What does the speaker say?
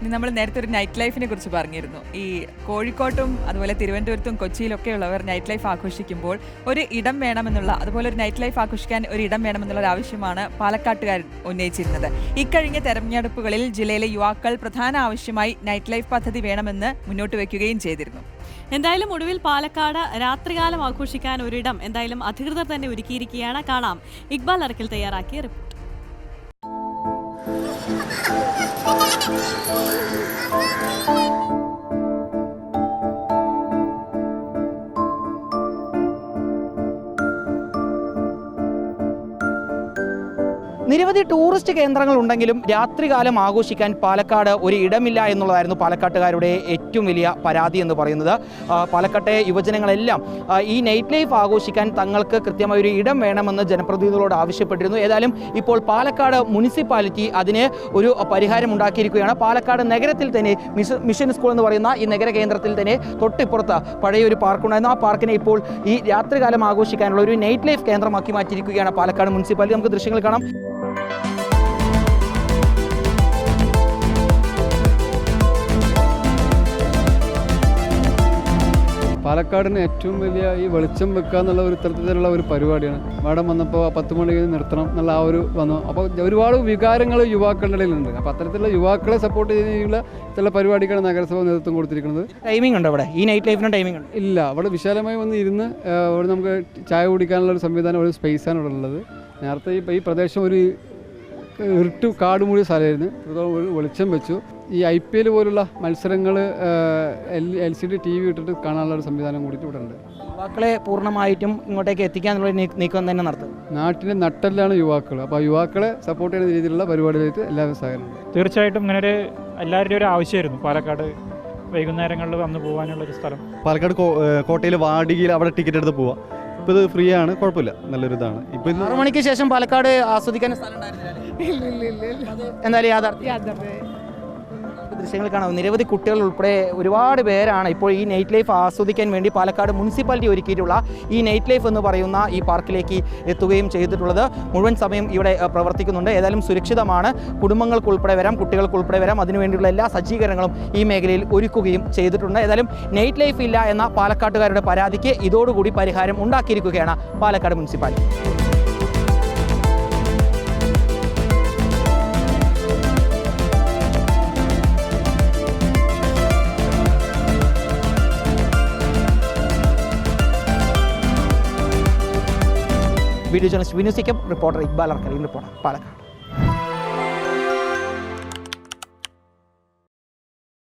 നമ്മൾ നേരത്തെ ഒരു നൈറ്റ് ലൈഫിനെ കുറിച്ച് പറഞ്ഞിരുന്നു. ഈ കോഴിക്കോട്ടും അതുപോലെ തിരുവനന്തപുരത്തും കൊച്ചിയിലൊക്കെ ഉള്ളവർ നൈറ്റ് ലൈഫ് ആഘോഷിക്കുമ്പോൾ ഒരു ഇടം വേണമെന്നുള്ള, അതുപോലെ ഒരു നൈറ്റ് ലൈഫ് ആഘോഷിക്കാൻ ഒരു ഇടം വേണമെന്നുള്ള ഒരു ആവശ്യമാണ് പാലക്കാട്ടുകാർ ഉന്നയിച്ചിരുന്നത്. ഇക്കഴിഞ്ഞ തെരഞ്ഞെടുപ്പുകളിൽ ജില്ലയിലെ യുവാക്കൾ പ്രധാന ആവശ്യമായി നൈറ്റ് ലൈഫ് പദ്ധതി വേണമെന്ന് മുന്നോട്ട് വയ്ക്കുകയും ചെയ്തിരുന്നു. എന്തായാലും ഒടുവിൽ പാലക്കാട് രാത്രികാലം ആഘോഷിക്കാൻ ഒരിടം എന്തായാലും അധികൃതർ തന്നെ ഒരുക്കിയിരിക്കുകയാണ്. കാണാം ഇക്ബാൽ അറക്കൽ തയ്യാറാക്കിയ റിപ്പോർട്ട്. നിരവധി ടൂറിസ്റ്റ് കേന്ദ്രങ്ങൾ ഉണ്ടെങ്കിലും രാത്രികാലം ആഘോഷിക്കാൻ പാലക്കാട് ഒരു ഇടമില്ല എന്നുള്ളതായിരുന്നു പാലക്കാട്ടുകാരുടെ ഏറ്റവും വലിയ പരാതി എന്ന് പറയുന്നത്. പാലക്കാട്ടെ യുവജനങ്ങളെല്ലാം ഈ നൈറ്റ് ലൈഫ് ആഘോഷിക്കാൻ തങ്ങൾക്ക് കൃത്യമായ ഒരു ഇടം വേണമെന്ന് ജനപ്രതിനിധികളോട് ആവശ്യപ്പെട്ടിരുന്നു. ഏതായാലും ഇപ്പോൾ പാലക്കാട് മുനിസിപ്പാലിറ്റി അതിന് ഒരു പരിഹാരം ഉണ്ടാക്കിയിരിക്കുകയാണ്. പാലക്കാട് നഗരത്തിൽ തന്നെ മിഷൻ സ്കൂൾ എന്ന് പറയുന്ന ഈ നഗര കേന്ദ്രത്തിൽ തന്നെ തൊട്ടിപ്പുറത്ത് പഴയൊരു പാർക്കുണ്ടായിരുന്നു. ആ പാർക്കിനെ ഇപ്പോൾ ഈ രാത്രികാലം ആഘോഷിക്കാനുള്ള ഒരു നൈറ്റ് ലൈഫ് കേന്ദ്രമാക്കി മാറ്റിയിരിക്കുകയാണ് പാലക്കാട് മുനിസിപ്പാലിറ്റി. നമുക്ക് ദൃശ്യങ്ങൾ കാണാം. പാലക്കാടിന് ഏറ്റവും വലിയ ഈ വെളിച്ചം വെക്കുക എന്നുള്ള ഒരു തരത്തിലുള്ള ഒരു പരിപാടിയാണ്. മാഡം വന്നപ്പോൾ 10 മണിക്ക് നിർത്തണം എന്നുള്ള ആ ഒരു വന്നു. അപ്പോൾ ഒരുപാട് വികാരങ്ങൾ യുവാക്കളുടെ ഇടയിലുണ്ട്. അപ്പോൾ അത്തരത്തിലുള്ള യുവാക്കളെ സപ്പോർട്ട് ചെയ്യുന്ന ഇത്തരത്തിലുള്ള പരിപാടിക്കാണ് നഗരസഭ നേതൃത്വം കൊടുത്തിരിക്കുന്നത്. ടൈമിംഗ് ഉണ്ട് അവിടെ ഈ നൈറ്റ് ലൈഫിന് ടൈമിംഗ് ഉണ്ട്? ഇല്ല, അവിടെ വിശാലമായി വന്ന് ഇരുന്ന് അവിടെ നമുക്ക് ചായ കുടിക്കാനുള്ള ഒരു സംവിധാനം, ഒരു സ്പേസാണ് ഇവിടെ ഉള്ളത്. നേരത്തെ ഈ പ്രദേശം ഒരു ഇരുട്ട് കാട് മൂടിയ സ്ഥലമായിരുന്നു. ഒരു വെളിച്ചം വെച്ചു. ഈ IPL പോലുള്ള മത്സരങ്ങൾ LCD TV ഇട്ടിട്ട് കാണാനുള്ള ഒരു സംവിധാനം കൂടിയിട്ട് ഇവിടെ ഉണ്ട്. യുവാക്കളെ പൂർണ്ണമായിട്ടും ഇങ്ങോട്ടേക്ക് എത്തിക്കാനുള്ള നീക്കം തന്നെ നടത്തും. നാട്ടിലെ നട്ടെല്ലാണ് യുവാക്കൾ. അപ്പോൾ യുവാക്കളെ സപ്പോർട്ട് ചെയ്യുന്ന രീതിയിലുള്ള പരിപാടികളായിട്ട് എല്ലാവരും സഹകരണം. തീർച്ചയായിട്ടും ഇങ്ങനെ ഒരു എല്ലാവരുടെയും ഒരു ആവശ്യമായിരുന്നു പാലക്കാട് വൈകുന്നേരങ്ങളിൽ വന്ന് പോകാനുള്ളൊരു സ്ഥലം. പാലക്കാട് കോട്ടയിൽ വാടികയിൽ അവിടെ ടിക്കറ്റ് എടുത്ത് പോവാം. ഇപ്പോൾ ഇത് ഫ്രീ ആണ്, കുഴപ്പമില്ല, നല്ലൊരു ഇതാണ്. ഇപ്പോൾ 6 മണിക്ക് ശേഷം പാലക്കാട് ആസ്വദിക്കാൻ സ്ഥലം എന്തായാലും യാഥാർത്ഥ്യം ദൃശ്യങ്ങൾ കാണാം. നിരവധി കുട്ടികൾ ഉൾപ്പെടെ ഒരുപാട് പേരാണ് ഇപ്പോൾ ഈ നൈറ്റ് ലൈഫ് ആസ്വദിക്കാൻ വേണ്ടി പാലക്കാട് മുനിസിപ്പാലിറ്റി ഒരുക്കിയിട്ടുള്ള ഈ നൈറ്റ് ലൈഫ് എന്ന് പറയുന്ന ഈ പാർക്കിലേക്ക് എത്തുകയും ചെയ്തിട്ടുള്ളത്. മുഴുവൻ സമയം ഇവിടെ പ്രവർത്തിക്കുന്നുണ്ട്. ഏതായാലും സുരക്ഷിതമാണ്. കുടുംബങ്ങൾക്ക് ഉൾപ്പെടെ വരാം, കുട്ടികൾക്ക് ഉൾപ്പെടെ വരാം. അതിനുവേണ്ടിയുള്ള എല്ലാ സജ്ജീകരണങ്ങളും ഈ മേഖലയിൽ ഒരുക്കുകയും ചെയ്തിട്ടുണ്ട്. ഏതായാലും നൈറ്റ് ലൈഫ് ഇല്ല എന്ന പാലക്കാട്ടുകാരുടെ പരാതിക്ക് ഇതോടുകൂടി പരിഹാരം ഉണ്ടാക്കിയിരിക്കുകയാണ് പാലക്കാട് മുനിസിപ്പാലിറ്റി. വീഡിയോ ജേർണലിസ്റ്റ് വിനുസിക്കും റിപ്പോർട്ടർ ഇക്ബാൽ അർക്കലി റിപ്പോർട്ടർ പാലക്കാട്.